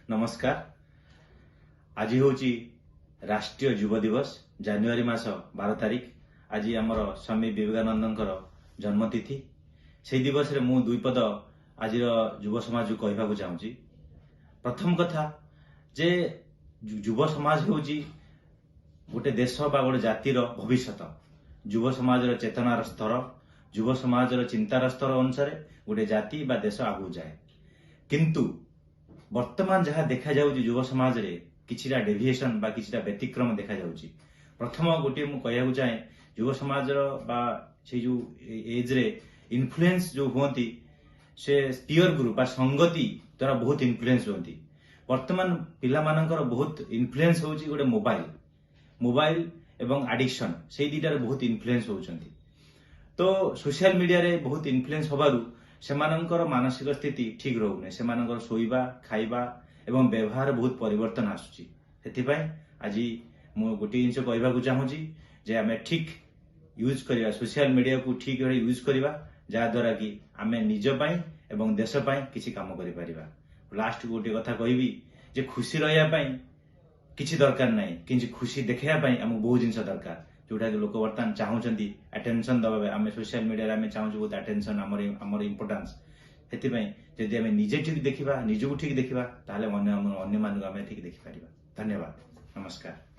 नमस्कार। आज हूँ राष्ट्रीय युव दिवस जनवरी मास 12 तारिख। आज आमर स्वामी विवेकानंद जन्मतिथि। से दिवस रे मु दुई पद आज युव समाज को कहवाक चाहूँगी। प्रथम कथा जे युव समाज हूँ गोटे देश बा गोटे जातिर भविष्यत। युव समाज चेतनार स्तर, युव समाज चिंतार स्तर अनुसार गोटे जाति बा देश आगू जाए। किंतु वर्तमान जहाँ देखा जाउछि युव समाज रे किछिटा डेविएशन बा किछिटा व्यतिक्रम देखा जाउछि। प्रथम गोटे मु कहयाकु चाहे युव समाज बा से जो एज रे इन्फ्लुएंस जो होती से पीयर ग्रुप बा संगति द्वारा बहुत इन्फ्लुएंस होती। वर्तमान पिला मानकर बहुत इन्फ्लुएंस होउछि गोटे मोबाइल एवं एडिक्शन से दुटार बहुत इन्फ्लुएंस होउछंती। तो सोशल मीडिया रे बहुत इन्फ्लुएंस होबारु सेमानंकर मानसिक स्थिति ठीक रहउने। सेमानंकर सोइबा खाइबा एवं व्यवहार बहुत परिवर्तन आसुची। सेथिपाई आज मु गोटे जिनिस कहबाकू चाहूँगी जे आमे ठीक यूज करिया सोशल मीडिया को ठीक यूज करिया जहा द्वारा कि आमे निज पाई एवं देश पाई किछि काम करि परिबा। लास्ट गोटे कथा कहबी जे खुशी रहिया पाई किछि दरकार नाही, किछि खुशी देखैया पाई हमु बहुत जिनिस दरकार जोटा कि लोक वर्तमान चाहूचंती अटेंशन दबा। आमे सोशल मीडिया रे आमे चाहूछु बहुत अटेंशन हमर इंपोर्टेंस। सेथिपाई जदि आमे निजे ठीक देखिबा, निजको ठीक देखिबा ताले अन्य मानक आमे ठीक देखि परिबा। धन्यवाद। नमस्कार।